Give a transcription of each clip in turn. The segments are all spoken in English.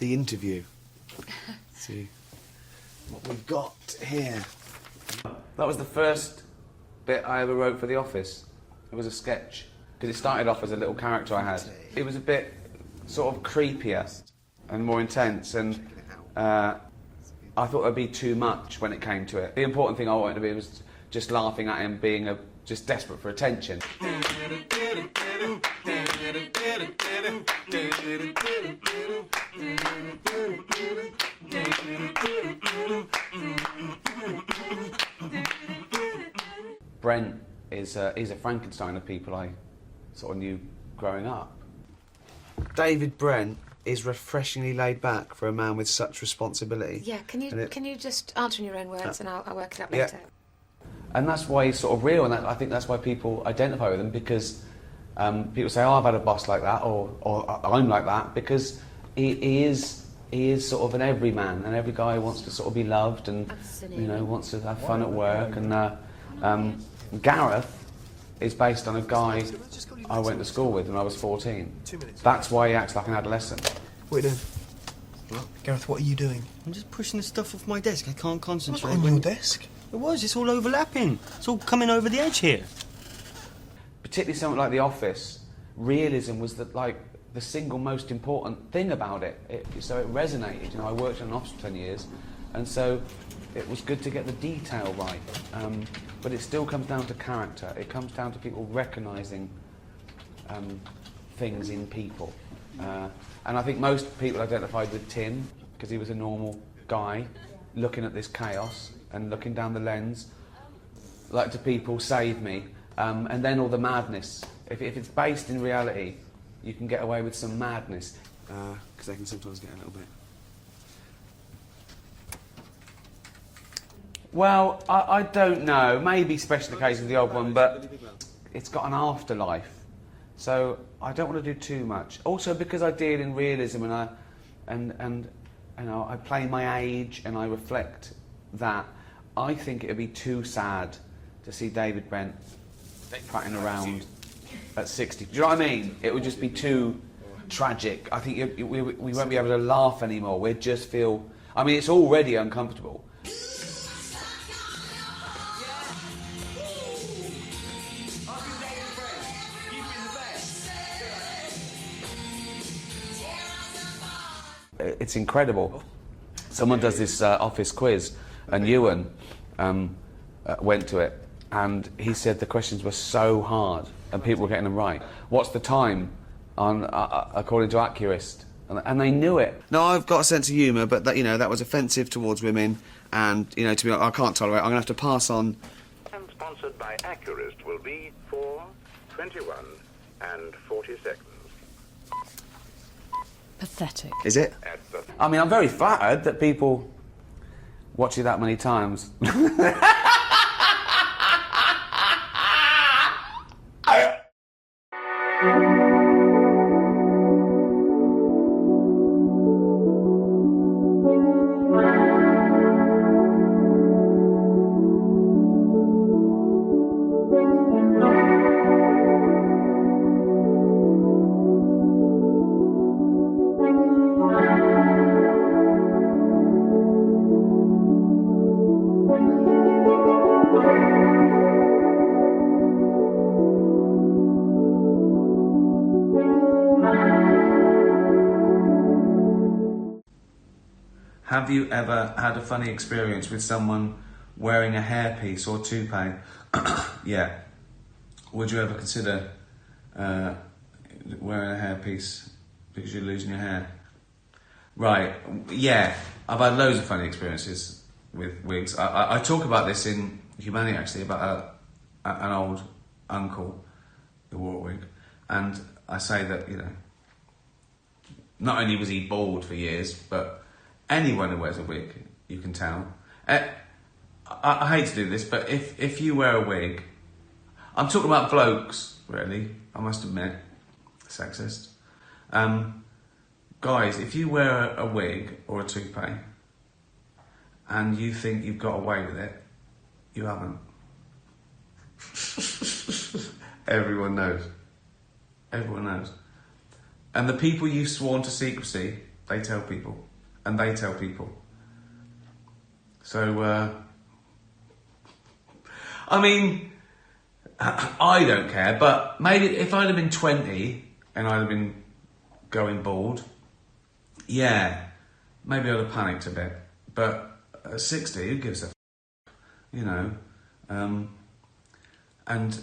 the interview. Let's see what we've got here. That was the first bit I ever wrote for The Office. It was a sketch, because it started off as a little character I had. It was a bit sort of creepier and more intense, and I thought there'd be too much when it came to it. The important thing I wanted to be was just laughing at him being just desperate for attention. Brent is he's a Frankenstein of people I sort of knew growing up. David Brent is refreshingly laid back for a man with such responsibility. Yeah, can you just answer in your own words and I'll work it out later. Yeah. And that's why he's sort of real, and I think that's why people identify with him, because people say, oh, I've had a boss like that, or I'm like that, because he is sort of an everyman, and every guy wants to sort of be loved and Absolutely. you know, wants to have fun at work. And Gareth is based on a guy I went to school with when I was 14. That's why he acts like an adolescent. What are you doing? What? Gareth, what are you doing? I'm just pushing the stuff off my desk. I can't concentrate. On your desk? It was. It's all overlapping. It's all coming over the edge here. Particularly something like The Office, realism was the single most important thing about it. So it resonated. You know, I worked in an office for 10 years, and so it was good to get the detail right. But it still comes down to character. It comes down to people recognising things in people. And I think most people identified with Tim, because he was a normal guy looking at this chaos and looking down the lens, like to people, save me. And then all the madness. If it's based in reality, you can get away with some madness. Because they can sometimes get a little bit... Well, I don't know. Maybe special occasions the odd one, but it's got an afterlife. So I don't want to do too much. Also because I deal in realism and you know, I play my age and I reflect that, I think it would be too sad to see David Brent patting around at 60. Do you know what I mean? It would just be too tragic. I think we won't be able to laugh anymore. We'd just feel... I mean, it's already uncomfortable. It's incredible. Someone does this office quiz, and Ewan went to it, and he said the questions were so hard, and people were getting them right. What's the time on according to Accurist? And they knew it. No, I've got a sense of humour, but that, you know, that was offensive towards women, and, you know, to be honest, I can't tolerate it. I'm going to have to pass on. And sponsored by Accurist will be 4, 21 and 40 seconds. Pathetic. Is it? I mean, I'm very flattered that people watch you that many times. Have you ever had a funny experience with someone wearing a hairpiece or toupee? Yeah. Would you ever consider wearing a hairpiece because you're losing your hair? Right, yeah. I've had loads of funny experiences with wigs. I talk about this in Humanity, actually, about an old uncle who wore a wig. And I say that, you know, not only was he bald for years, but anyone who wears a wig, you can tell. I hate to do this, but if you wear a wig, I'm talking about blokes, really, I must admit, sexist. Guys, if you wear a wig or a toupee and you think you've got away with it, you haven't. Everyone knows. Everyone knows. And the people you've sworn to secrecy They tell people, and they tell people. So, I mean, I don't care, but maybe if I'd have been 20 and I'd have been going bald, yeah, maybe I'd have panicked a bit. But at 60, who gives a f***, you know? And I don't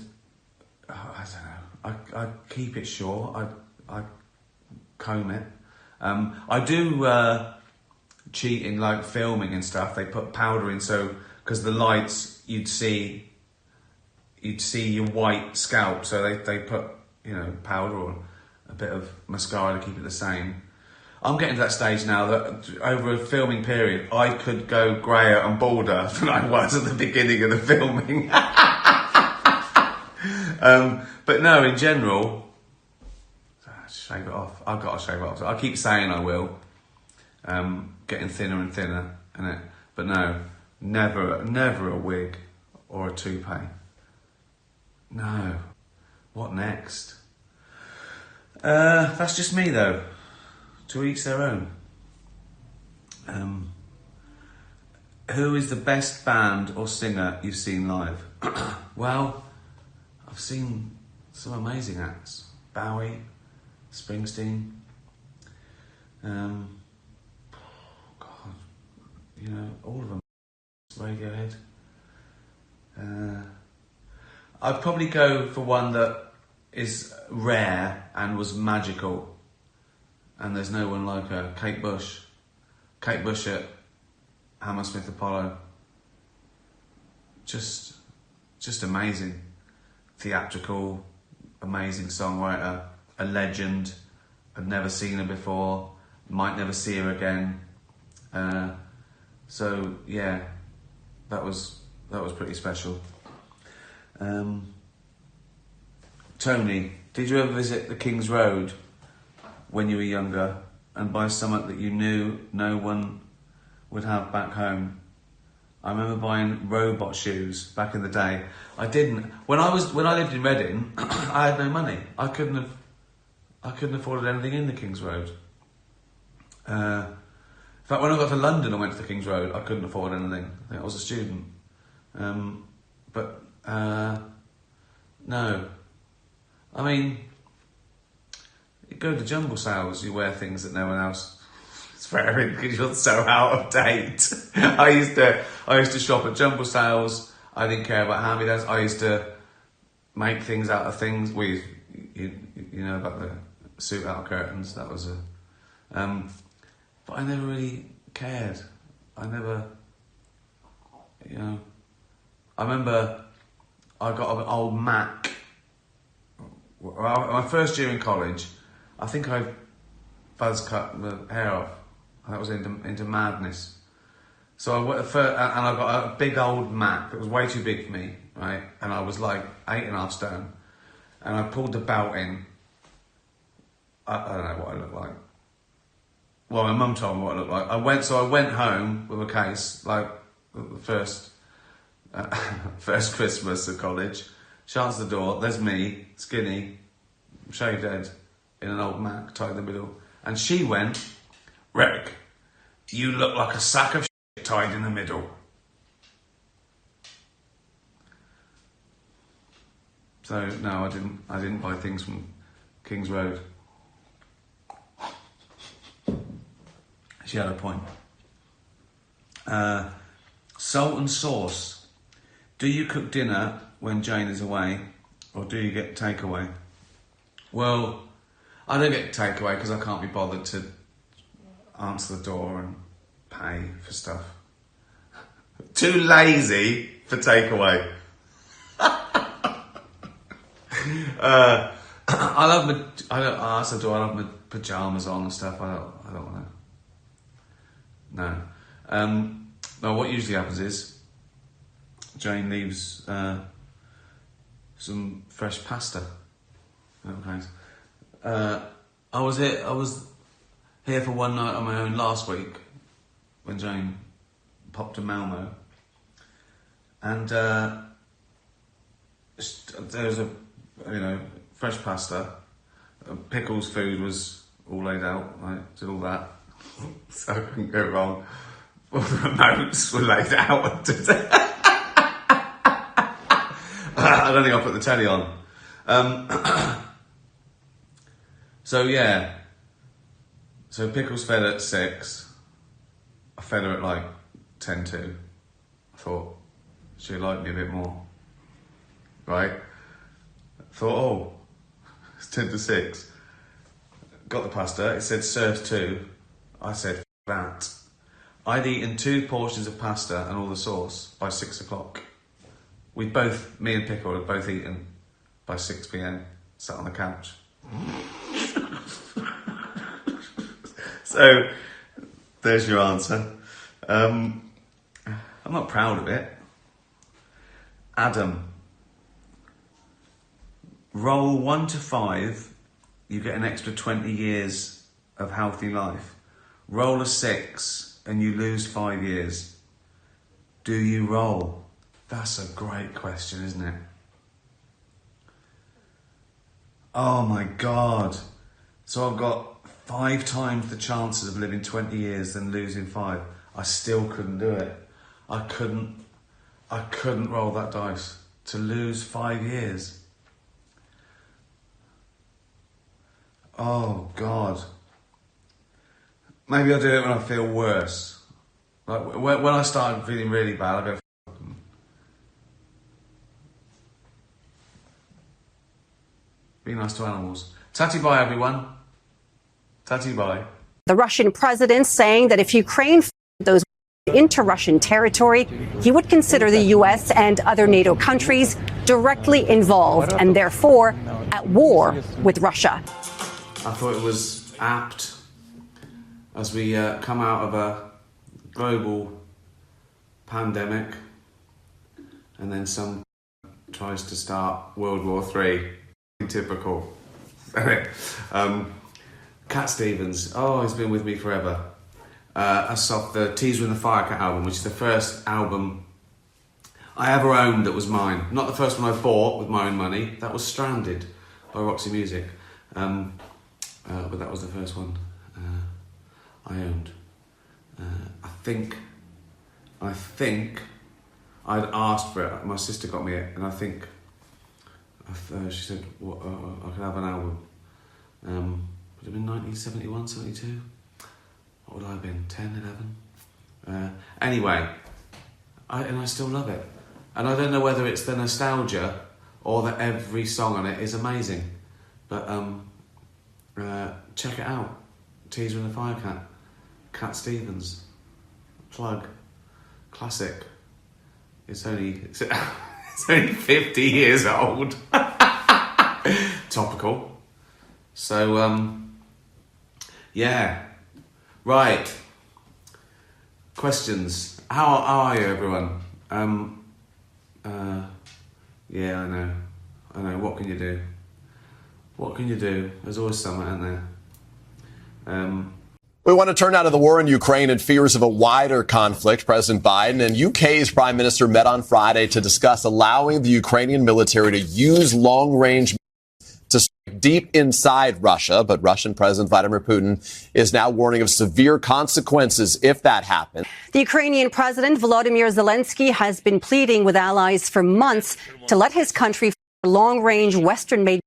know. I keep it short. I comb it. I do cheat in like filming and stuff. They put powder in, so because the lights you'd see your white scalp, so they put, you know, powder or a bit of mascara to keep it the same. I'm getting to that stage now that over a filming period I could go greyer and balder than I was at the beginning of the filming. But no, in general, shave it off. I've got to shave it off. I keep saying I will. Getting thinner and thinner, innit? But no, never a wig or a toupee. No. What next? That's just me though. To each their own. Who is the best band or singer you've seen live? Well, I've seen some amazing acts. Bowie, Springsteen. God, you know, all of them. Radiohead. I'd probably go for one that is rare and was magical. And there's no one like her. Kate Bush. Kate Bush at Hammersmith Apollo. Just amazing. Theatrical, amazing songwriter, a legend. I'd never seen her before, might never see her again. So yeah, that was pretty special. Tony, did you ever visit the King's Road when you were younger and buy something that you knew no one would have back home? I remember buying robot shoes back in the day. I didn't. When I lived in Reading, I had no money. I couldn't afford anything in the King's Road. In fact, when I got to London and went to the King's Road, I couldn't afford anything. I think I was a student. No. I mean, you go to jumble sales, you wear things that no one else is wearing because you're so out of date. I used to shop at jumble sales. I didn't care about hand-me-downs. I used to make things out of things. You know about the suit out curtains. That was but I never really cared. I never, you know. I remember I got an old Mac. My first year in college, I think I buzz cut the hair off. That was into madness. So I went and I got a big old Mac that was way too big for me, right? And I was like 8.5 stone. And I pulled the belt in. I don't know what I looked like. Well, my mum told me what I looked like. I went home with a case, like the first Christmas at college. Shuts the door. There's me, skinny, shaved head, in an old Mac, tied in the middle. And she went, "Rick, you look like a sack of shit tied in the middle." So no, I didn't buy things from King's Road. She had a point. Salt and sauce. Do you cook dinner when Jane is away, or do you get takeaway? Well, I don't get takeaway because I can't be bothered to answer the door and pay for stuff. Too lazy for takeaway. I answer the door. I love my pajamas on and stuff. I don't want to. No. No. What usually happens is Jane leaves some fresh pasta. Okay. I was here for one night on my own last week when Jane popped to Malmo, and there was fresh pasta, pickles, food was all laid out. I did all that. So I couldn't go wrong. All the remotes were laid out. I don't think I'll put the telly on. So yeah. So Pickles fed at 6. I fed her at like 10:02. I thought she'd like me a bit more. Right? Thought, oh, it's 10:06. Got the pasta. It said serve 2. I said, that. I'd eaten 2 portions of pasta and all the sauce by 6 o'clock. Me and Pickle had both eaten by 6 p.m, sat on the couch. So, there's your answer. I'm not proud of it. Adam. Roll 1 to 5, you get an extra 20 years of healthy life. Roll a 6 and you lose 5 years. Do you roll? That's a great question, isn't it? Oh my God. So I've got 5 times the chances of living 20 years than losing 5. I still couldn't do it. I couldn't roll that dice to lose 5 years. Oh God. Maybe I'll do it when I feel worse. Like when I start feeling really bad, I'll go, F*** them. Be nice to animals. Tatty bye, everyone. Tatty bye. The Russian president saying that if Ukraine those into Russian territory, he would consider the U.S. and other NATO countries directly involved and therefore at war with Russia. I thought it was apt as we come out of a global pandemic and then some tries to start World War III. Typical. Cat Stevens, oh, he's been with me forever. That's off the Teaser in the Firecat album, which is the first album I ever owned that was mine. Not the first one I bought with my own money. That was Stranded by Roxy Music. But that was the first one I owned. I think I'd asked for it. My sister got me it, and I think she said I could have an album. Would it have been 1971, 72? What would I have been? 10, 11? Anyway, I still love it. And I don't know whether it's the nostalgia or that every song on it is amazing. But check it out. Teaser in the Firecat. Cat Stevens. Plug. Classic. It's only 50 years old. Topical. So, yeah. Right. Questions. How are you, everyone? Yeah, I know. What can you do? What can you do? There's always something, isn't there? We want to turn now to the war in Ukraine and fears of a wider conflict. President Biden and UK's Prime Minister met on Friday to discuss allowing the Ukrainian military to use long-range to strike deep inside Russia. But Russian President Vladimir Putin is now warning of severe consequences if that happens. The Ukrainian President Volodymyr Zelensky has been pleading with allies for months to let his country fire long-range Western-made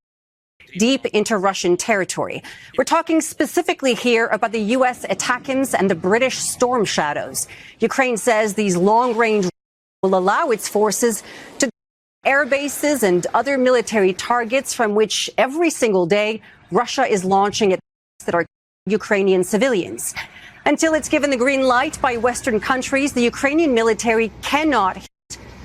deep into Russian territory. We're talking specifically here about the U.S. ATACMS and the British Storm Shadows. Ukraine says these long-range will allow its forces to air bases and other military targets from which every single day Russia is launching attacks that are Ukrainian civilians. Until it's given the green light by Western countries, the Ukrainian military cannot hit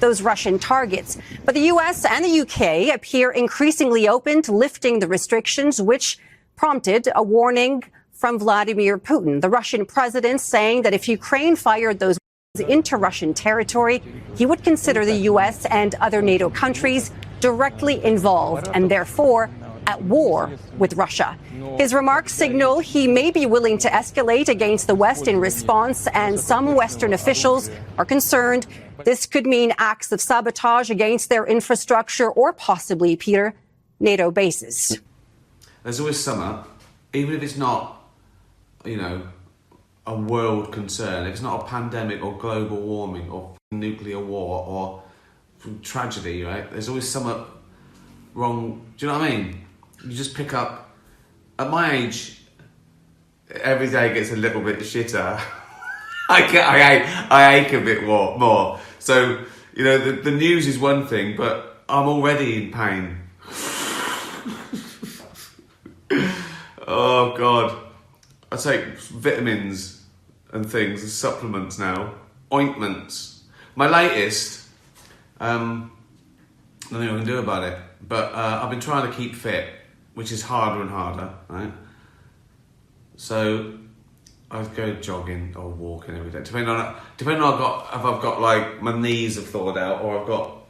those Russian targets. But the U.S. and the U.K. appear increasingly open to lifting the restrictions, which prompted a warning from Vladimir Putin, the Russian president, saying that if Ukraine fired those into Russian territory, he would consider the U.S. and other NATO countries directly involved and therefore at war with Russia. His remarks signal he may be willing to escalate against the West in response, and some Western officials are concerned this could mean acts of sabotage against their infrastructure or possibly, Peter, NATO bases. There's always summer, even if it's not, a world concern, if it's not a pandemic or global warming or nuclear war or tragedy, right? There's always something wrong. Do you know what I mean? You just pick up. At my age, every day gets a little bit shitter. I ache a bit more. So, you know, the news is one thing, but I'm already in pain. Oh, God. I take vitamins and things and supplements now. Ointments. My latest, nothing I can do about it, but I've been trying to keep fit, which is harder and harder, right? So I go jogging or walking every day, depending on if I've got like my knees have thawed out, or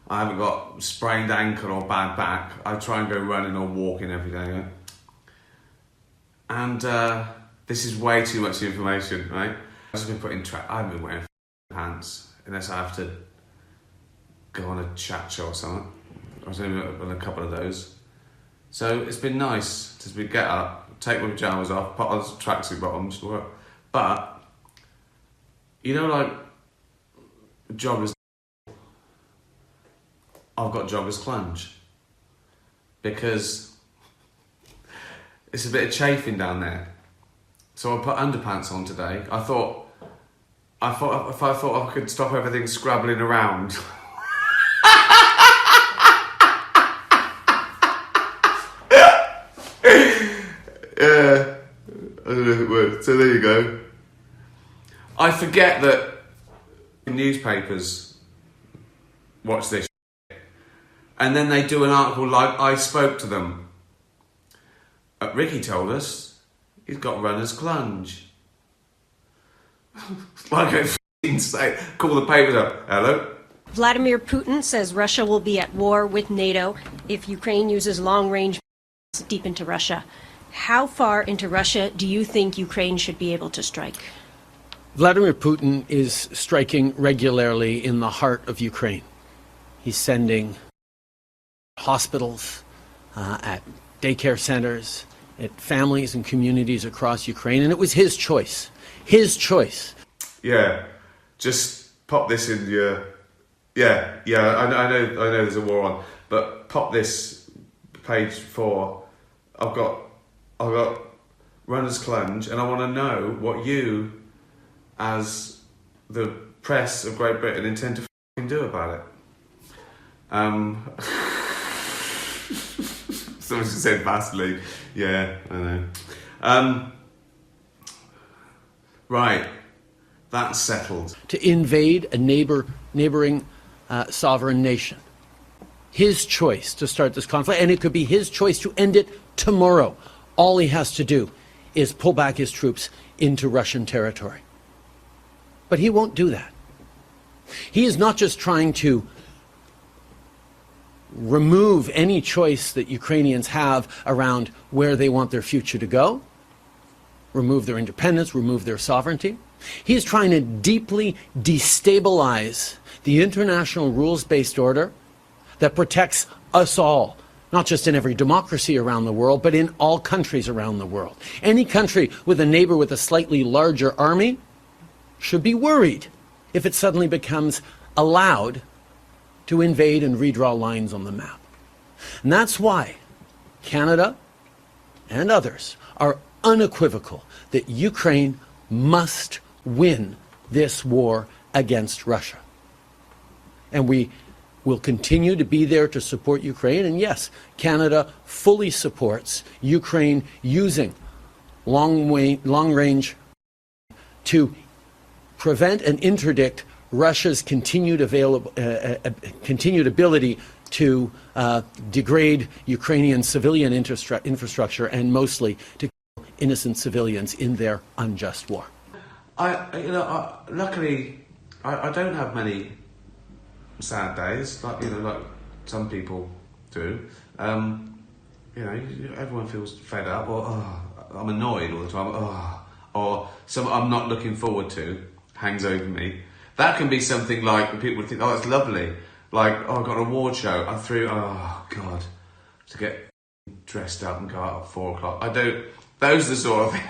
I haven't got sprained ankle or bad back. I try and go running or walking every day, right? And this is way too much information, right? I've just been putting I haven't been wearing pants unless I have to go on a chat show or something. I was on a couple of those. So it's been nice to get up, take my pyjamas off, put on tracksuit bottoms, but you know, like joggers. I've got joggers clunge because it's a bit of chafing down there. So I put underpants on today. I thought if I could stop everything scrabbling around. Yeah, I don't know if it worked. So there you go. I forget that newspapers watch this shit, and then they do an article like I spoke to them. Ricky told us he's got runner's clunge. Like I f***ing say, call the papers up. Hello? Vladimir Putin says Russia will be at war with NATO if Ukraine uses long-range deep into Russia. How far into Russia do you think Ukraine should be able to strike? Vladimir Putin is striking regularly in the heart of Ukraine. He's sending hospitals, at daycare centers, at families and communities across Ukraine, and it was his choice. His choice. Yeah, just pop this in your... Yeah, I know there's a war on, but pop this page 4. I've got runner's clunge, and I want to know what you, as the press of Great Britain, intend to f***ing do about it. Someone just said Vaseline. Yeah, I know. Right, that's settled. To invade a neighboring sovereign nation. His choice to start this conflict, and it could be his choice to end it tomorrow. All he has to do is pull back his troops into Russian territory. But he won't do that. He is not just trying to remove any choice that Ukrainians have around where they want their future to go, remove their independence, remove their sovereignty. He's trying to deeply destabilize the international rules-based order that protects us all, not just in every democracy around the world, but in all countries around the world. Any country with a neighbor with a slightly larger army should be worried if it suddenly becomes allowed to invade and redraw lines on the map. And that's why Canada and others are unequivocal that Ukraine must win this war against Russia. And we will continue to be there to support Ukraine. And yes, Canada fully supports Ukraine using long-range to prevent and interdict Russia's continued ability to degrade Ukrainian civilian infrastructure and mostly to kill innocent civilians in their unjust war. Luckily, I don't have many sad days, like some people do. Everyone feels fed up, or I'm annoyed all the time, or something I'm not looking forward to hangs over me. That can be something like when people think, oh, it's lovely. Like, oh, I've got an award show. I'm through, oh, God, to get dressed up and go out at 4 o'clock. Those are the sort of things.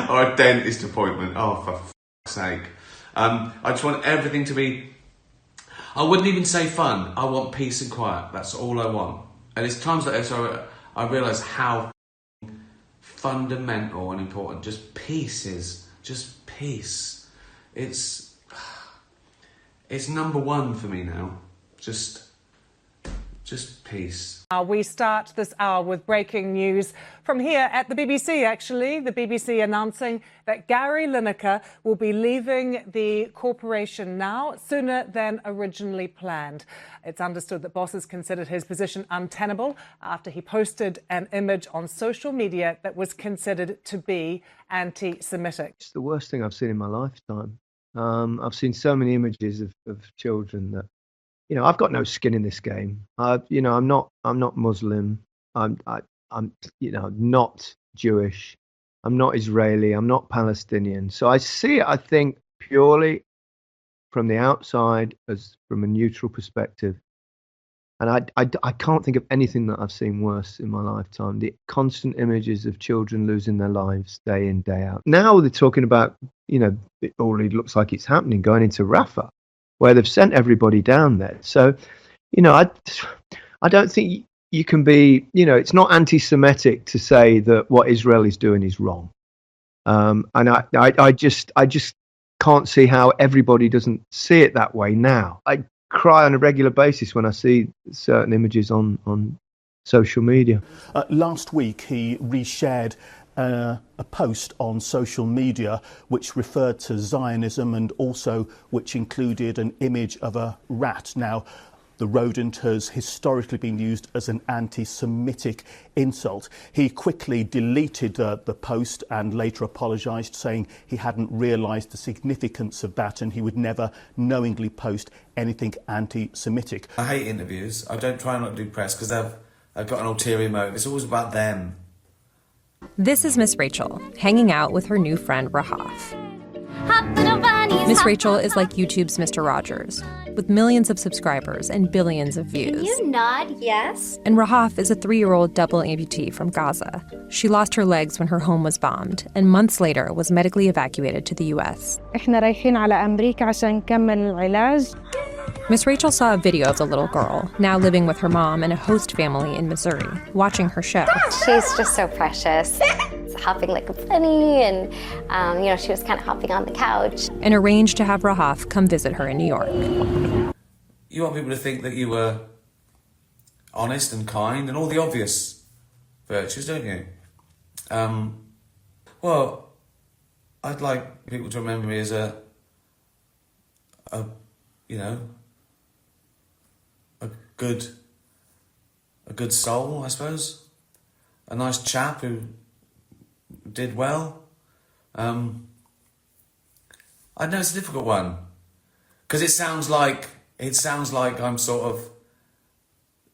or a dentist appointment. Oh, for fuck's sake. I just want everything to be, I wouldn't even say fun. I want peace and quiet. That's all I want. And it's times like this I realise how fundamental and important just peace is. Just peace. It's number one for me now. Just peace. We start this hour with breaking news from here at the BBC, actually. The BBC announcing that Gary Lineker will be leaving the corporation now, sooner than originally planned. It's understood that bosses considered his position untenable after he posted an image on social media that was considered to be anti-Semitic. It's the worst thing I've seen in my lifetime. I've seen so many images of children that, you know, I've got no skin in this game. You know, I'm not Muslim. I'm not Jewish. I'm not Israeli. I'm not Palestinian. So I see it, I think, purely from the outside, as from a neutral perspective. And I can't think of anything that I've seen worse in my lifetime. The constant images of children losing their lives day in, day out. Now they're talking about, you know, it already looks like it's happening, going into Rafah, where they've sent everybody down there. So, you know, I don't think you can be, you know, it's not anti-Semitic to say that what Israel is doing is wrong. And I just can't see how everybody doesn't see it that way now. I cry on a regular basis when I see certain images on social media. Last week, he reshared a post on social media which referred to Zionism and also which included an image of a rat. Now, the rodent has historically been used as an anti-Semitic insult. He quickly deleted the post and later apologised, saying he hadn't realised the significance of that and he would never knowingly post anything anti-Semitic. I hate interviews. I don't try not to do press because I've got an ulterior motive. It's always about them. This is Miss Rachel, hanging out with her new friend Rahaf. Miss Rachel is like YouTube's Mr. Rogers, with millions of subscribers and billions of views. Can you nod yes? And Rahaf is a 3-year-old double amputee from Gaza. She lost her legs when her home was bombed, and months later was medically evacuated to the U.S. إحنا رايحين على أمريكا عشان نكمل العلاج. Miss Rachel saw a video of the little girl, now living with her mom and a host family in Missouri, watching her show. She's just so precious. Hopping like a bunny, and you know, she was kind of hopping on the couch. And arranged to have Rahaf come visit her in New York. You want people to think that you were honest and kind and all the obvious virtues, don't you? Well, I'd like people to remember me as a good soul, I suppose. A nice chap who did well. I know it's a difficult one because it sounds like I'm sort of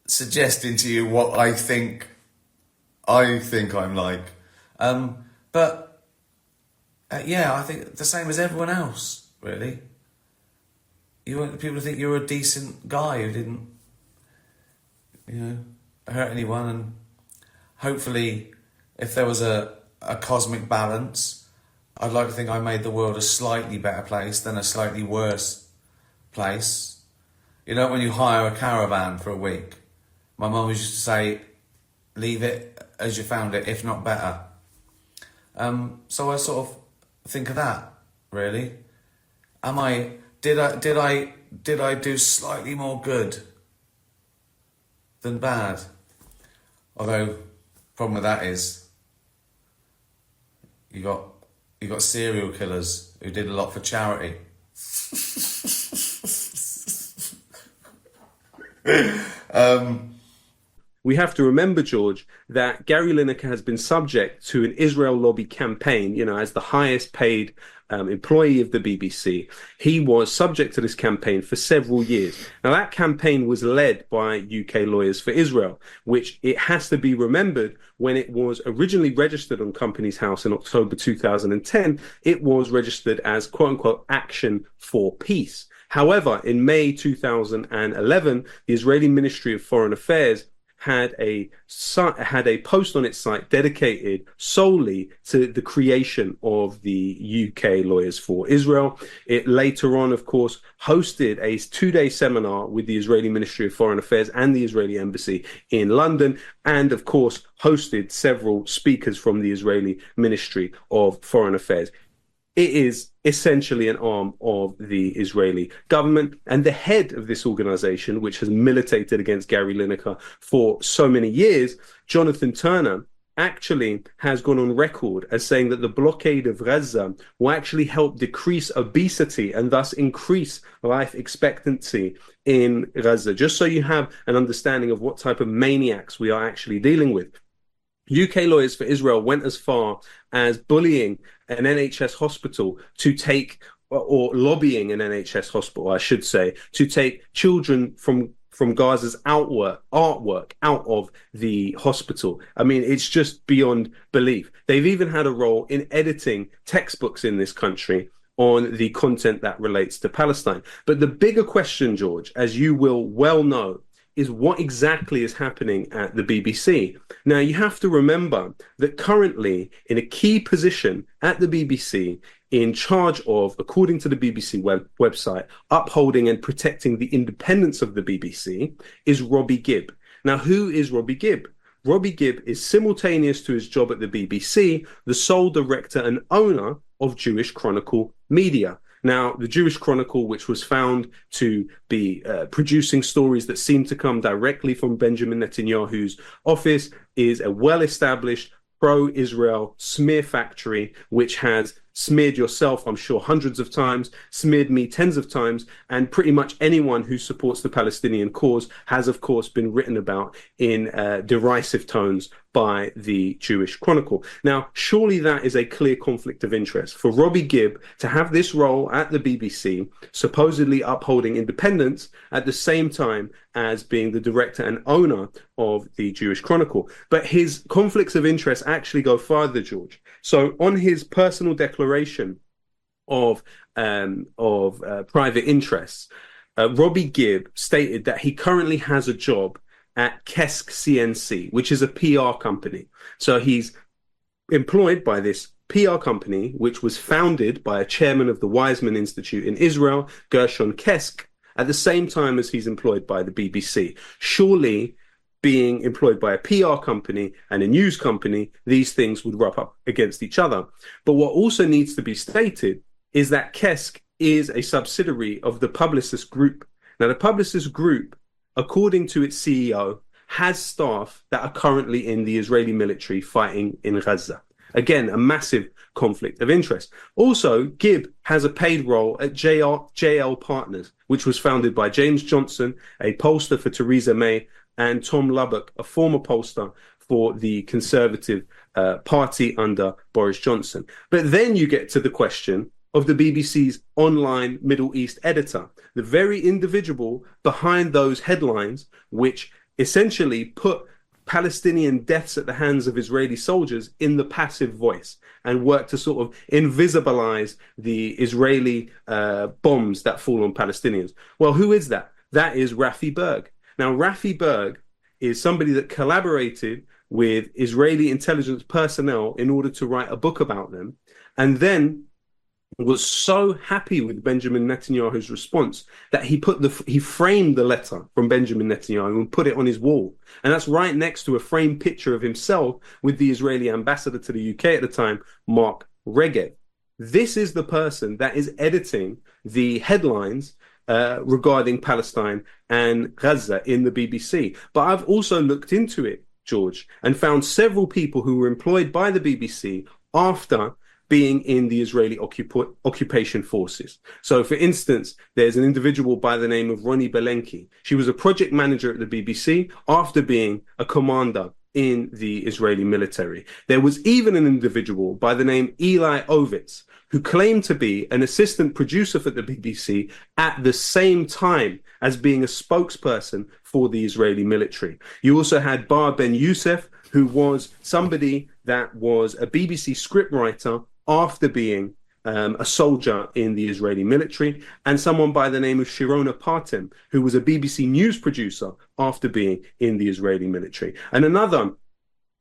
suggesting to you what I think I'm like. But I think the same as everyone else, really. You want people to think you're a decent guy who didn't, hurt anyone, and hopefully, if there was a cosmic balance, I'd like to think I made the world a slightly better place than a slightly worse place. You know, when you hire a caravan for a week, my mum used to say, leave it as you found it, if not better. So I sort of think of that, really. Did I do slightly more good than bad? Although, problem with that is, you got serial killers who did a lot for charity. We have to remember, George, that Gary Lineker has been subject to an Israel lobby campaign, as the highest paid employee of the BBC. He was subject to this campaign for several years. Now, that campaign was led by UK Lawyers for Israel, which it has to be remembered when it was originally registered on Companies House in October 2010, it was registered as quote-unquote Action for Peace. However, in May 2011, the Israeli Ministry of Foreign Affairs had a post on its site dedicated solely to the creation of the UK Lawyers for Israel. It later on, of course, hosted a 2-day seminar with the Israeli Ministry of Foreign Affairs and the Israeli Embassy in London, and of course hosted several speakers from the Israeli Ministry of Foreign Affairs. It is essentially an arm of the Israeli government, and the head of this organization, which has militated against Gary Lineker for so many years, Jonathan Turner, actually has gone on record as saying that the blockade of Gaza will actually help decrease obesity and thus increase life expectancy in Gaza. Just so you have an understanding of what type of maniacs we are actually dealing with. UK Lawyers for Israel went as far as bullying an NHS hospital to take, or lobbying an NHS hospital, I should say, to take children from Gaza's artwork out of the hospital. I mean, it's just beyond belief. They've even had a role in editing textbooks in this country on the content that relates to Palestine. But the bigger question, George, as you will well know, is what exactly is happening at the BBC. Now, you have to remember that currently in a key position at the BBC, in charge of, according to the BBC website, upholding and protecting the independence of the BBC, is Robbie Gibb. Now, who is Robbie Gibb? Robbie Gibb is, simultaneous to his job at the BBC, the sole director and owner of Jewish Chronicle Media. Now, the Jewish Chronicle, which was found to be producing stories that seem to come directly from Benjamin Netanyahu's office, is a well-established pro-Israel smear factory, which has smeared yourself, I'm sure, hundreds of times, smeared me tens of times, and pretty much anyone who supports the Palestinian cause has, of course, been written about in derisive tones by the Jewish Chronicle. Now, surely that is a clear conflict of interest for Robbie Gibb to have this role at the BBC, supposedly upholding independence, at the same time as being the director and owner of the Jewish Chronicle. But his conflicts of interest actually go farther, George. So on his personal declaration of private interests, Robbie Gibb stated that he currently has a job at Kesk CNC, which is a PR company. So he's employed by this PR company, which was founded by a chairman of the Weizmann Institute in Israel, Gershon Kesk, at the same time as he's employed by the BBC. Surely, being employed by a PR company and a news company, these things would rub up against each other. But what also needs to be stated is that Kesk is a subsidiary of the Publicis Group. Now, the Publicis Group, according to its CEO, has staff that are currently in the Israeli military fighting in Gaza. Again, a massive conflict of interest. Also, Gibb has a paid role at JL Partners, which was founded by James Johnson, a pollster for Theresa May, and Tom Lubbock, a former pollster for the Conservative Party under Boris Johnson. But then you get to the question of the BBC's online Middle East editor, the very individual behind those headlines, which essentially put Palestinian deaths at the hands of Israeli soldiers in the passive voice and work to sort of invisibilize the Israeli bombs that fall on Palestinians. Well, who is that? That is Rafi Berg. Now, Rafi Berg is somebody that collaborated with Israeli intelligence personnel in order to write a book about them, and then was so happy with Benjamin Netanyahu's response that he framed the letter from Benjamin Netanyahu and put it on his wall. And that's right next to a framed picture of himself with the Israeli ambassador to the UK at the time, Mark Regev. This is the person that is editing the headlines regarding Palestine and Gaza in the BBC. But I've also looked into it, George, and found several people who were employed by the BBC after being in the Israeli occupation forces. So, for instance, there's an individual by the name of Roni Belenki. She was a project manager at the BBC after being a commander in the Israeli military. There was even an individual by the name Eli Ovitz, who claimed to be an assistant producer for the BBC at the same time as being a spokesperson for the Israeli military. You also had Bar Ben Youssef, who was somebody that was a BBC scriptwriter after being a soldier in the Israeli military, and someone by the name of Shirona Partem, who was a BBC News producer after being in the Israeli military. And another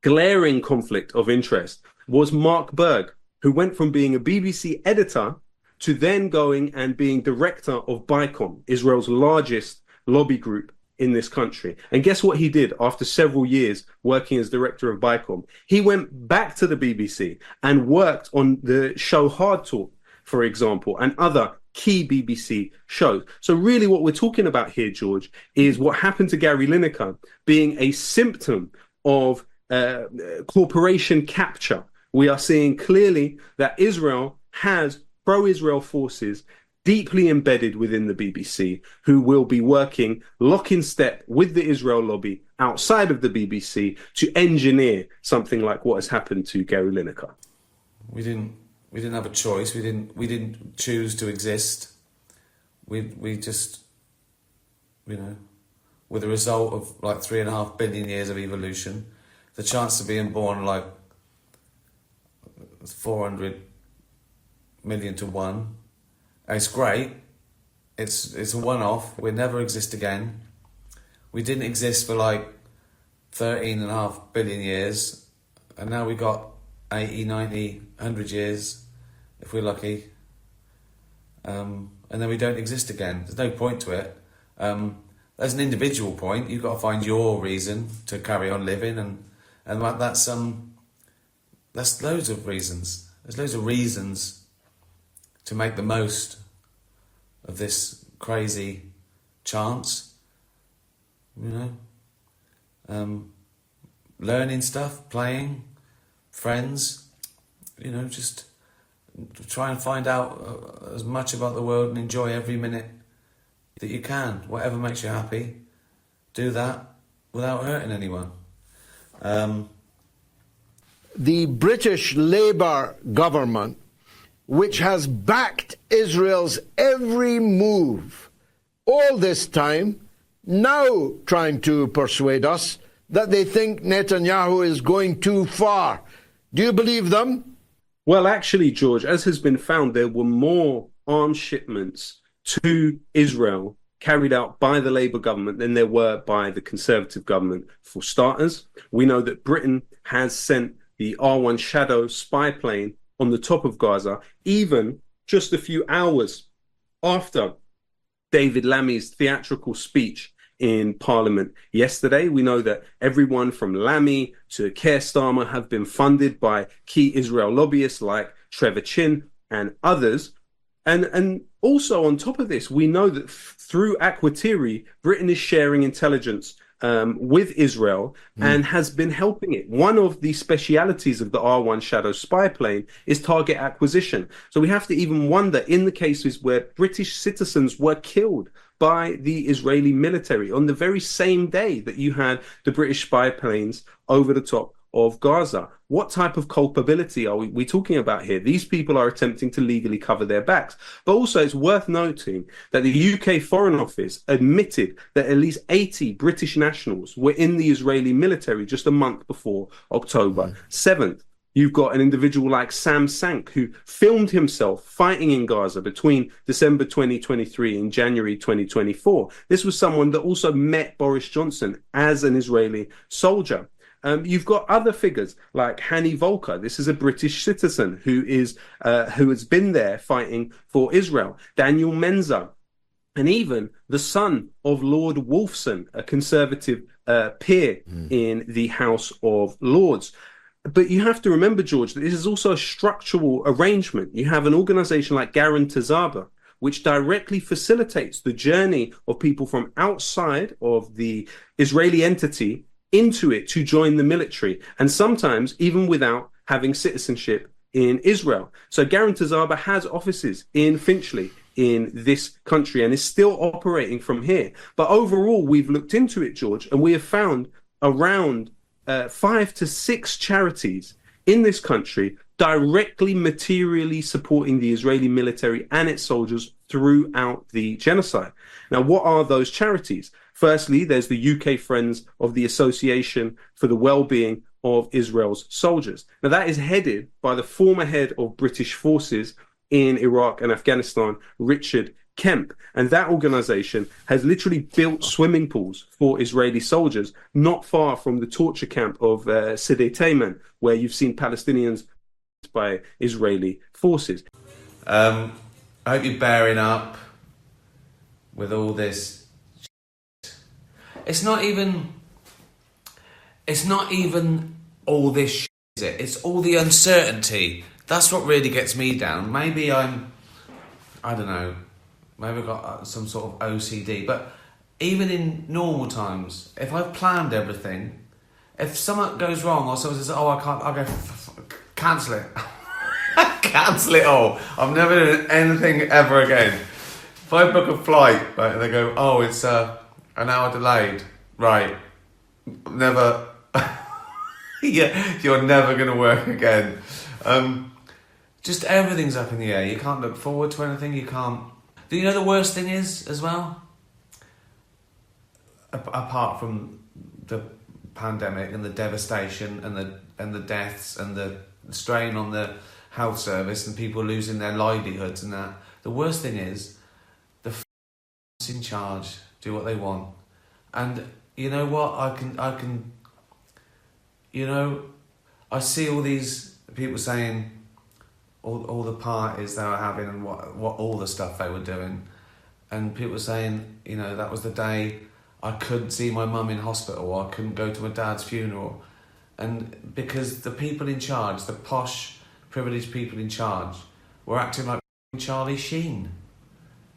glaring conflict of interest was Mark Berg, who went from being a BBC editor to then going and being director of BICOM, Israel's largest lobby group in this country. And guess what he did after several years working as director of BICOM? He went back to the BBC and worked on the show Hard Talk, for example, and other key BBC shows. So really what we're talking about here, George, is what happened to Gary Lineker being a symptom of corporation capture. We are seeing clearly that Israel has pro-Israel forces deeply embedded within the BBC, who will be working lock in step with the Israel lobby outside of the BBC to engineer something like what has happened to Gary Lineker. We didn't have a choice. We didn't choose to exist. We just, with the result of like 3.5 billion years of evolution, the chance of being born like 400 million to 1. It's great. It's a one-off. We'll never exist again. We didn't exist for like 13.5 billion years, and now we got 80, 90, 100 years, if we're lucky. And then we don't exist again. There's no point to it. There's an individual point. You've got to find your reason to carry on living, and that's loads of reasons. There's loads of reasons to make the most of this crazy chance, learning stuff, playing, friends, just try and find out as much about the world and enjoy every minute that you can. Whatever makes you happy, do that without hurting anyone. The British Labour government, which has backed Israel's every move all this time, now trying to persuade us that they think Netanyahu is going too far. Do you believe them? Well, actually, George, as has been found, there were more arms shipments to Israel carried out by the Labour government than there were by the Conservative government. For starters, we know that Britain has sent the R1 Shadow spy plane on the top of Gaza, even just a few hours after David Lammy's theatrical speech in Parliament yesterday. We know that everyone from Lammy to Keir Starmer have been funded by key Israel lobbyists like Trevor Chin and others. And also on top of this, we know that through Aquatiri, Britain is sharing intelligence with Israel and has been helping it. One of the specialities of the R1 Shadow spy plane is target acquisition. So we have to even wonder, in the cases where British citizens were killed by the Israeli military on the very same day that you had the British spy planes over the top of Gaza, what type of culpability are we talking about here? These people are attempting to legally cover their backs. But also it's worth noting that the UK Foreign Office admitted that at least 80 British nationals were in the Israeli military just a month before October 7th. You've got an individual like Sam Sank, who filmed himself fighting in Gaza between December 2023 and January 2024. This was someone that also met Boris Johnson as an Israeli soldier. You've got other figures like Hani Volker. This is a British citizen who has been there fighting for Israel. Daniel Menza, and even the son of Lord Wolfson, a Conservative peer in the House of Lords. But you have to remember, George, that this is also a structural arrangement. You have an organization like Garan Tazaba, which directly facilitates the journey of people from outside of the Israeli entity into it to join the military, and sometimes even without having citizenship in Israel. So Garan Tazaba has offices in Finchley in this country and is still operating from here. But overall, we've looked into it, George, and we have found around 5 to 6 charities in this country directly materially supporting the Israeli military and its soldiers throughout the genocide. Now, what are those charities? Firstly, there's the UK Friends of the Association for the Wellbeing of Israel's Soldiers. Now, that is headed by the former head of British forces in Iraq and Afghanistan, Richard Kemp. And that organization has literally built swimming pools for Israeli soldiers not far from the torture camp of Sidi Tayman, where you've seen Palestinians by Israeli forces. I hope you're bearing up with all this. It's not even all this shit, is it? It's all the uncertainty. That's what really gets me down. Maybe I don't know, maybe I've got some sort of OCD, but even in normal times, if I've planned everything, if something goes wrong or someone says, oh, I can't, I'll go, cancel it. Cancel it all. I'm never doing anything ever again. If I book a flight, right, and they go, oh, it's an hour delayed, right, never, yeah, you're never going to work again. Just everything's up in the air. You can't look forward to anything. You can't. Do you know the worst thing is as well? Apart from the pandemic and the devastation and the deaths and the strain on the health service and people losing their livelihoods and that, the worst thing is the in charge do what they want. And you know what? I can. You know, I see all these people saying all the parties they were having and what all the stuff they were doing, and people saying, you know, that was the day I couldn't see my mum in hospital, or I couldn't go to my dad's funeral, and because the people in charge, the posh, privileged people in charge, were acting like Charlie Sheen.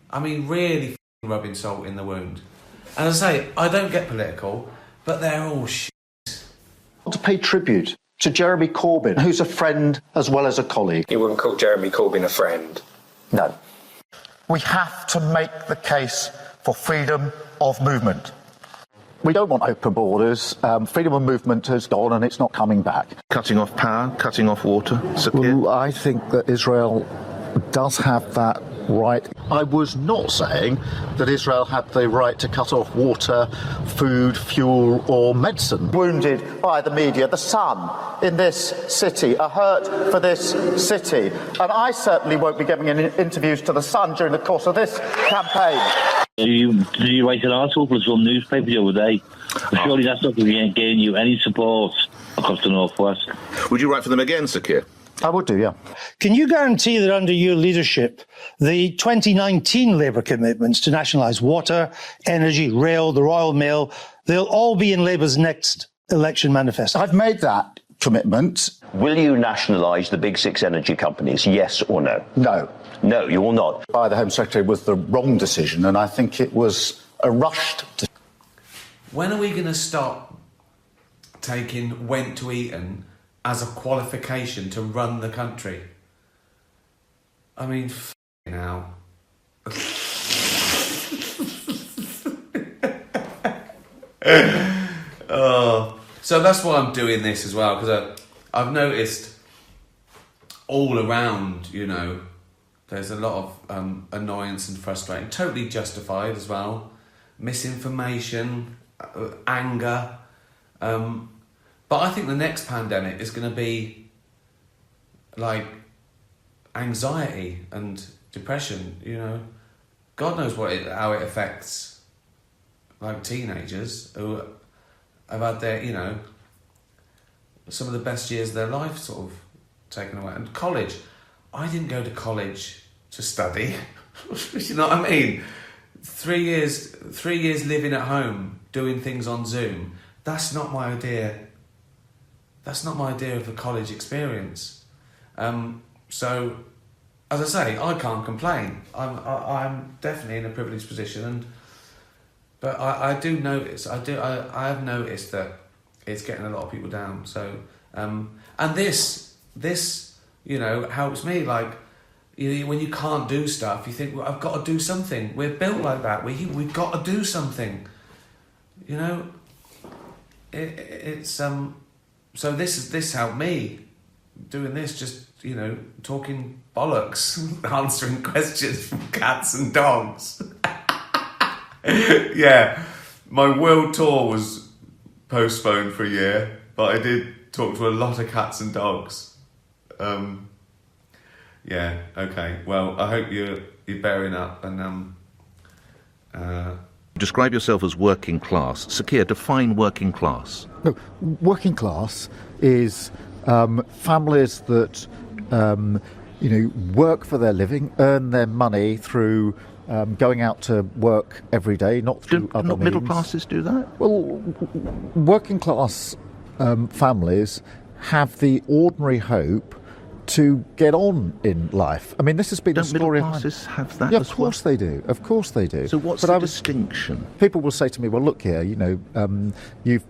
I mean, really rubbing salt in the wound. And as I say, I don't get political, but they're all shit. To pay tribute to Jeremy Corbyn, who's a friend as well as a colleague. You wouldn't call Jeremy Corbyn a friend? No. We have to make the case for freedom of movement. We don't want open borders. Freedom of movement has gone and it's not coming back. Cutting off power, cutting off water? Well, I think that Israel does have that right. I was not saying that Israel had the right to cut off water, food, fuel or medicine. Wounded by the media, the Sun in this city, a hurt for this city. And I certainly won't be giving any interviews to the Sun during the course of this campaign. Did you write an article for some newspaper the other day? Surely that's not going to gain you any support across the Northwest. Would you write for them again, Sakir? I would do, yeah. Can you guarantee that under your leadership, the 2019 Labour commitments to nationalise water, energy, rail, the Royal Mail, they'll all be in Labour's next election manifesto? I've made that commitment. Will you nationalise the big six energy companies, yes or no? No. No, you will not. By the Home Secretary was the wrong decision, and I think it was a rushed decision. When are we going to stop taking went to Eton as a qualification to run the country? I mean, now. So that's why I'm doing this as well, because I've noticed all around, you know, there's a lot of annoyance and frustration, totally justified as well, misinformation, anger. But I think the next pandemic is going to be like anxiety and depression, you know. God knows how it affects like teenagers who have had their, you know, some of the best years of their life sort of taken away. And college, I didn't go to college to study. You know what I mean? 3 years living at home, doing things on Zoom. That's not my idea. That's not my idea of the college experience. So, as I say, I can't complain. I'm definitely in a privileged position, but I do notice. I have noticed that it's getting a lot of people down. So, and this, you know, helps me. Like, you know, when you can't do stuff, you think, well, I've got to do something. We're built like that. We've got to do something. You know, it's So this helped me doing this. Just, you know, talking bollocks, answering questions from cats and dogs. Yeah, my world tour was postponed for a year, but I did talk to a lot of cats and dogs. Yeah. Okay. Well, I hope you're bearing up and Describe yourself as working class. Sakir, define working class. No, working class is families that work for their living, earn their money through going out to work every day, not through other Not means. middle classes do that? Well, working class families have the ordinary hope to get on in life. I mean, this has been Don't a story. middle classes have that Yeah, as of course well? they do. Of course they do. So what's But the distinction? People will say to me, "Well, look here. You've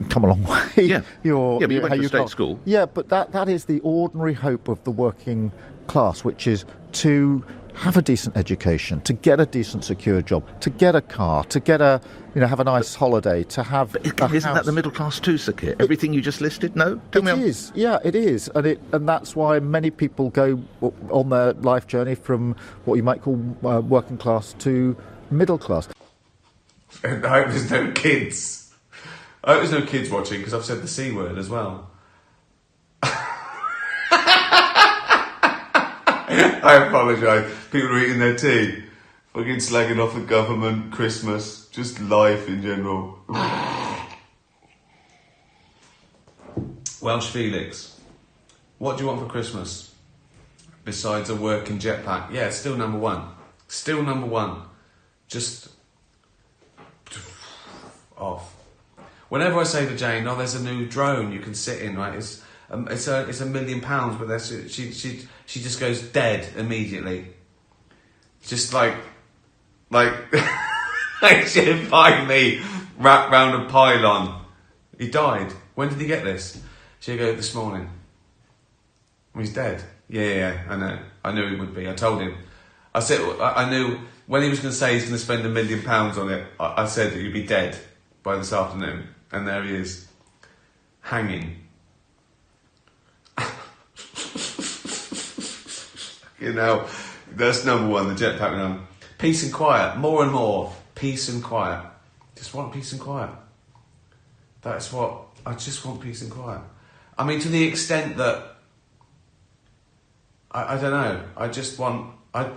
come a long way. Yeah. You're, But you went to you've state got-" school. Yeah, but that is the ordinary hope of the working class, which is to have a decent education, to get a decent secure job, to get a car, to get have a nice holiday, to have a Isn't house. that the middle class too, Sakir? Everything you just listed? No? It is, yeah, it is, and that's why many people go on their life journey from what you might call working class to middle class. I hope there's no kids. I hope there's no kids watching because I've said the C word as well. I apologise. People are eating their tea. Fucking slagging off the government, Christmas, just life in general. Welsh Felix, what do you want for Christmas? Besides a working jetpack? Yeah, still number one. Still number one. Just off. Whenever I say to Jane, "Oh, there's a new drone you can sit in," right? It's £1 million, but she just goes dead immediately. Just like she didn't find me wrapped round a pylon. He died. When did he get this? She'll go, this morning. He's dead. Yeah, I know. I knew he would be. I told him. I said, I knew when he was going to say he's going to spend £1 million on it. I said that he'd be dead by this afternoon, and there he is, hanging. That's number one. The jetpack now. Peace and quiet, more and more. Peace and quiet. Just want peace and quiet. That's what I just want. Peace and quiet. I mean, to the extent that I don't know. I just want I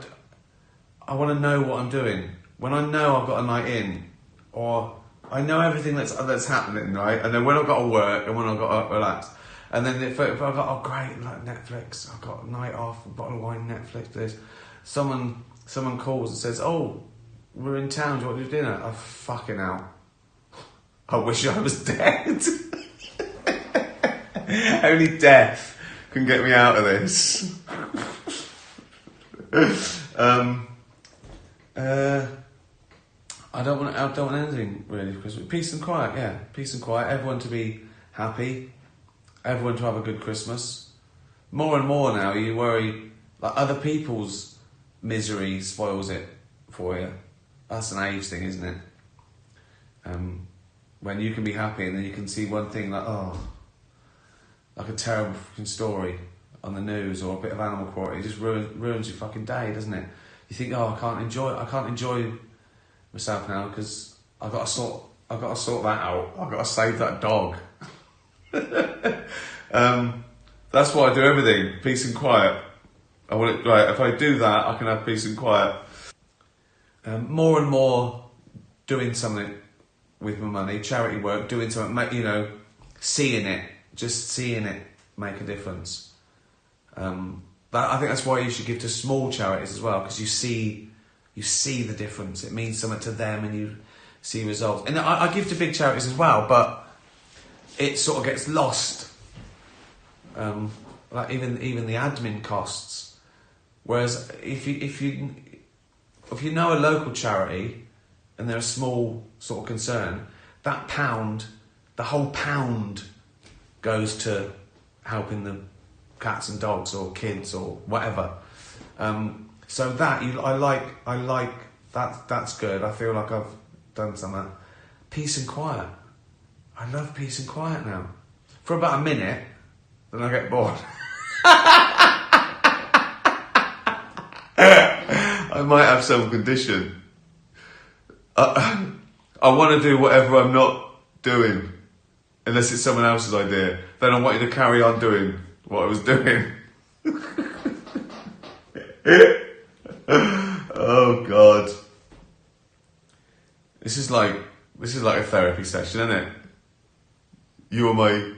want to know what I'm doing. When I know I've got a night in, or I know everything that's happening, right? And then when I've got to work and when I've got to relax. And then if I've got, oh great, like Netflix, I've got a night off, a bottle of wine, Netflix, this. Someone calls and says, "Oh, we're in town, do you want to do dinner?" Oh, fucking hell. I wish I was dead. Only death can get me out of this. I don't want anything really because peace and quiet, yeah. Peace and quiet, everyone to be happy, everyone to have a good Christmas. More and more now you worry like other people's misery spoils it for you. That's an age thing, isn't it? When you can be happy and then you can see one thing like like a terrible fucking story on the news or a bit of animal cruelty, it just ruins your fucking day, doesn't it? You think, I can't enjoy myself now because I've got to sort that out. I've got to save that dog. That's why I do everything, peace and quiet. I want it right. If I do that, I can have peace and quiet. More and more doing something with my money, charity work, doing something, seeing it make a difference. I think that's why you should give to small charities as well, because you see the difference. It means something to them, and you see results. And I give to big charities as well, but it sort of gets lost. Like even the admin costs. Whereas if you know a local charity and they're a small sort of concern, that pound, the whole pound, goes to helping the cats and dogs or kids or whatever. So that I like that. That's good. I feel like I've done something. Peace and quiet. I love peace and quiet now. For about a minute, then I get bored. I might have some condition. I want to do whatever I'm not doing, unless it's someone else's idea. Then I want you to carry on doing what I was doing. Oh God. This is like a therapy session, isn't it? You are my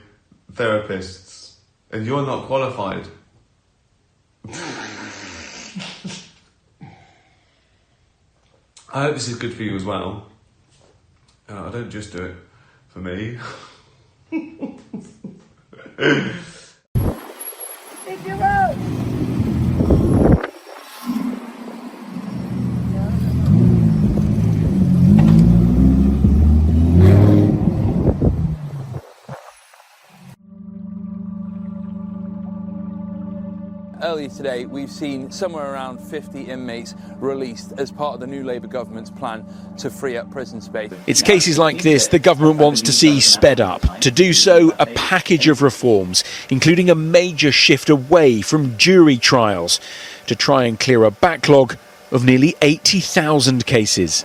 therapists, and you're not qualified. I hope this is good for you as well. I don't just do it for me. If you will. Earlier today, we've seen somewhere around 50 inmates released as part of the new Labour government's plan to free up prison space. It's cases like this the government wants to see sped up. To do so, a package of reforms, including a major shift away from jury trials to try and clear a backlog of nearly 80,000 cases.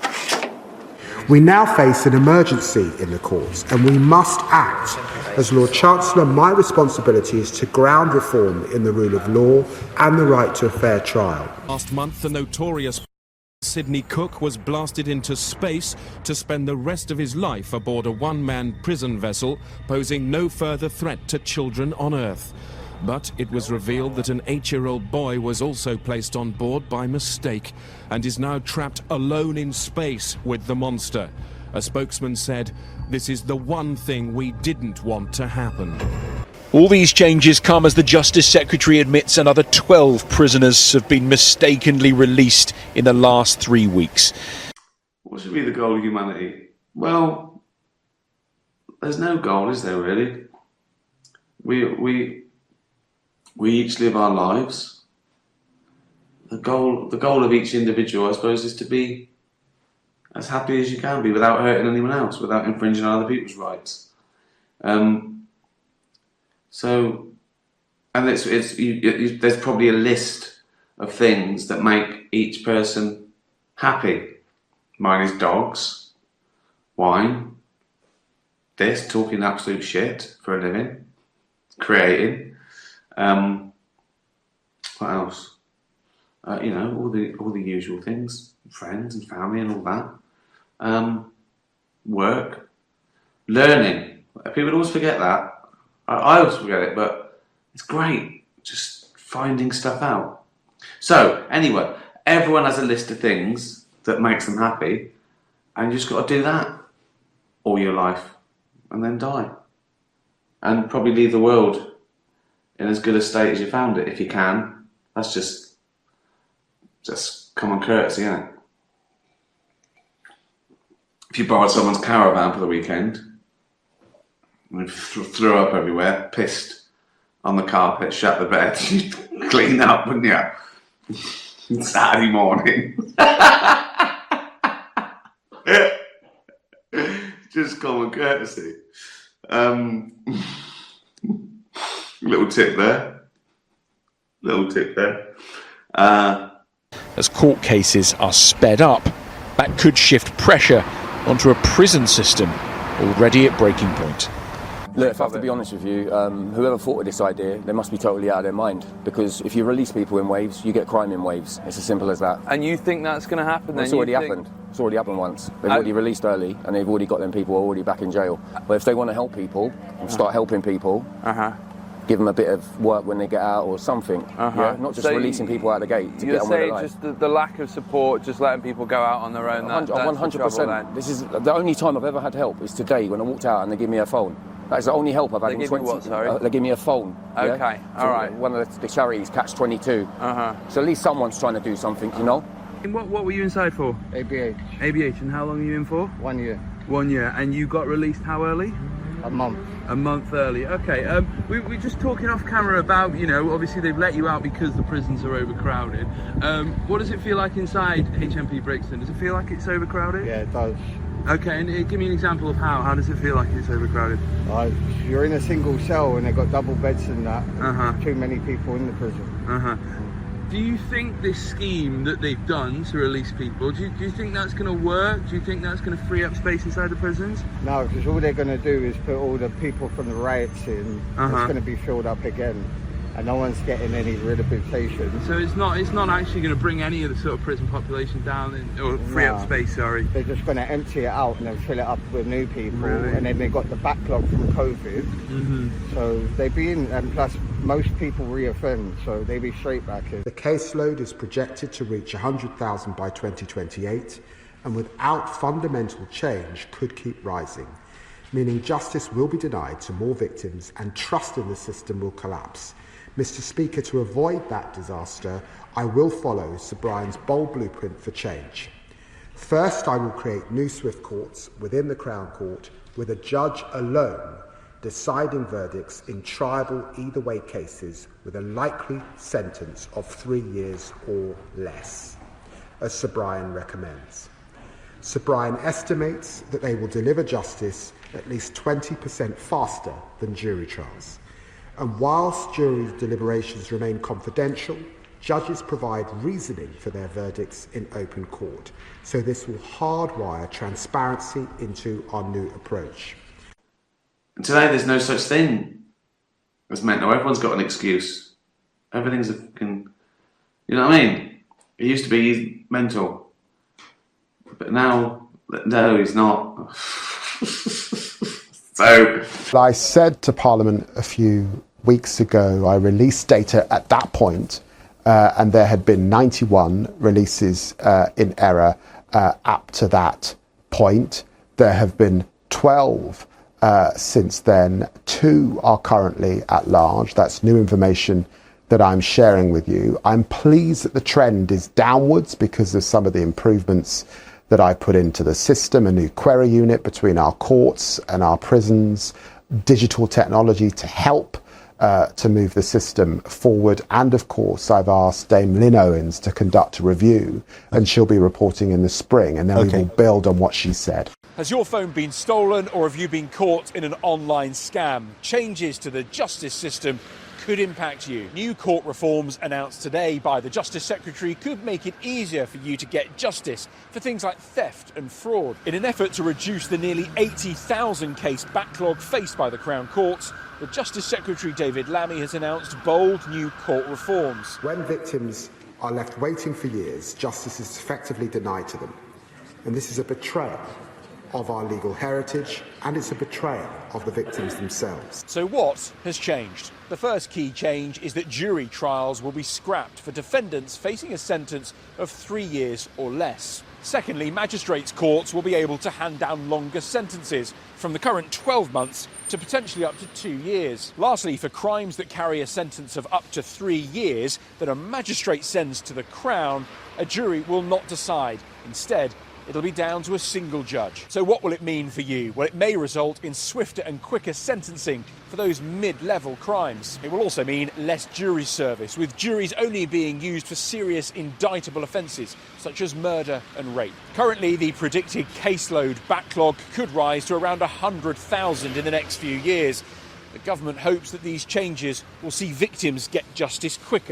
We now face an emergency in the courts, and we must act. As Lord Chancellor, my responsibility is to ground reform in the rule of law and the right to a fair trial. Last month, the notorious Sidney Cook was blasted into space to spend the rest of his life aboard a one-man prison vessel, posing no further threat to children on Earth. But it was revealed that an 8-year-old boy was also placed on board by mistake and is now trapped alone in space with the monster. A spokesman said, "This is the one thing we didn't want to happen." All these changes come as the Justice Secretary admits another 12 prisoners have been mistakenly released in the last 3 weeks. What should be the goal of humanity? Well, there's no goal, is there really? We each live our lives. The goal of each individual, I suppose, is to be as happy as you can be without hurting anyone else, without infringing on other people's rights. There's probably a list of things that make each person happy. Mine is dogs, wine, this, talking absolute shit for a living, creating. What else? All the usual things, friends and family and all that. Work, learning. People always forget that. I always forget it, but it's great just finding stuff out. So anyway, everyone has a list of things that makes them happy, and you just got to do that all your life, and then die, and probably leave the world in as good a state as you found it, if you can. That's just common courtesy, isn't it? If you borrowed someone's caravan for the weekend, and threw up everywhere, pissed on the carpet, shut the bed, you'd clean up, wouldn't you? Saturday morning. Just common courtesy. Little tip there. As court cases are sped up, that could shift pressure onto a prison system already at breaking point. Look, if I have to be honest with you, whoever thought of this idea, they must be totally out of their mind. Because if you release people in waves, you get crime in waves. It's as simple as that. And you think that's going to happen then? It's already happened. It's already happened once. They've already released early, and they've already got them people already back in jail. But if they want to help people and start helping people, give them a bit of work when they get out or something. Yeah? Not just releasing people out the gate to get on with their life. You're saying just the lack of support, just letting people go out on their own. 100%. This is the only time I've ever had help is today when I walked out and they give me a phone. That's the only help I've had in 20 years. They give me a phone. Okay, yeah? all right. One of the charities, Catch 22. So at least someone's trying to do something, you know? And what were you inside for? ABH. ABH, and how long are you in for? 1 year. 1 year, and you got released how early? A month. A month early, okay. We're just talking off camera about, obviously they've let you out because the prisons are overcrowded. What does it feel like inside HMP Brixton? Does it feel like it's overcrowded? Yeah, it does. Okay, and give me an example of how. How does it feel like it's overcrowded? You're in a single cell and they've got double beds and that. Too many people in the prison. Do you think this scheme that they've done to release people, do you think that's going to work? Do you think that's going to free up space inside the prisons? No, because all they're going to do is put all the people from the riots in. It's going to be filled up again. and no one's getting any rehabilitation. So it's not actually going to bring any of the sort of prison population down, or free up space, sorry. They're just going to empty it out and then fill it up with new people. Really? And then they've got the backlog from COVID. So they've been, and plus most people reoffend, so they be straight back in. The caseload is projected to reach 100,000 by 2028, and without fundamental change could keep rising, meaning justice will be denied to more victims and trust in the system will collapse. Mr. Speaker, to avoid that disaster, I will follow Sir Brian's bold blueprint for change. First, I will create new swift courts within the Crown Court with a judge alone deciding verdicts in triable either way cases with a likely sentence of 3 years or less, as Sir Brian recommends. Sir Brian estimates that they will deliver justice at least 20% faster than jury trials. And whilst jury deliberations remain confidential, judges provide reasoning for their verdicts in open court. So this will hardwire transparency into our new approach. And today there's no such thing as mental. Everyone's got an excuse. Everything's a fucking... You know what I mean? It used to be he's mental. But now, no, he's not. So... I said to Parliament a few weeks ago, I released data at that point, and there had been 91 releases in error up to that point. There have been 12 since then. 2 are currently at large. That's new information that I'm sharing with you. I'm pleased that the trend is downwards because of some of the improvements that I put into the system, a new query unit between our courts and our prisons, digital technology to help to move the system forward. And of course, I've asked Dame Lynn Owens to conduct a review, and she'll be reporting in the spring, and then we will build on what she said. Has your phone been stolen, or have you been caught in an online scam? Changes to the justice system could impact you. New court reforms announced today by the Justice Secretary could make it easier for you to get justice for things like theft and fraud. In an effort to reduce the nearly 80,000 case backlog faced by the Crown Courts, the Justice Secretary David Lammy has announced bold new court reforms. When victims are left waiting for years, justice is effectively denied to them. And this is a betrayal of our legal heritage, and it's a betrayal of the victims themselves. So what has changed? The first key change is that jury trials will be scrapped for defendants facing a sentence of 3 years or less. Secondly, magistrates' courts will be able to hand down longer sentences, from the current 12 months to potentially up to 2 years. Lastly, for crimes that carry a sentence of up to 3 years that a magistrate sends to the Crown, a jury will not decide. Instead, it'll be down to a single judge. So what will it mean for you? Well, it may result in swifter and quicker sentencing for those mid-level crimes. It will also mean less jury service, with juries only being used for serious indictable offences, such as murder and rape. Currently, the predicted caseload backlog could rise to around 100,000 in the next few years. The government hopes that these changes will see victims get justice quicker.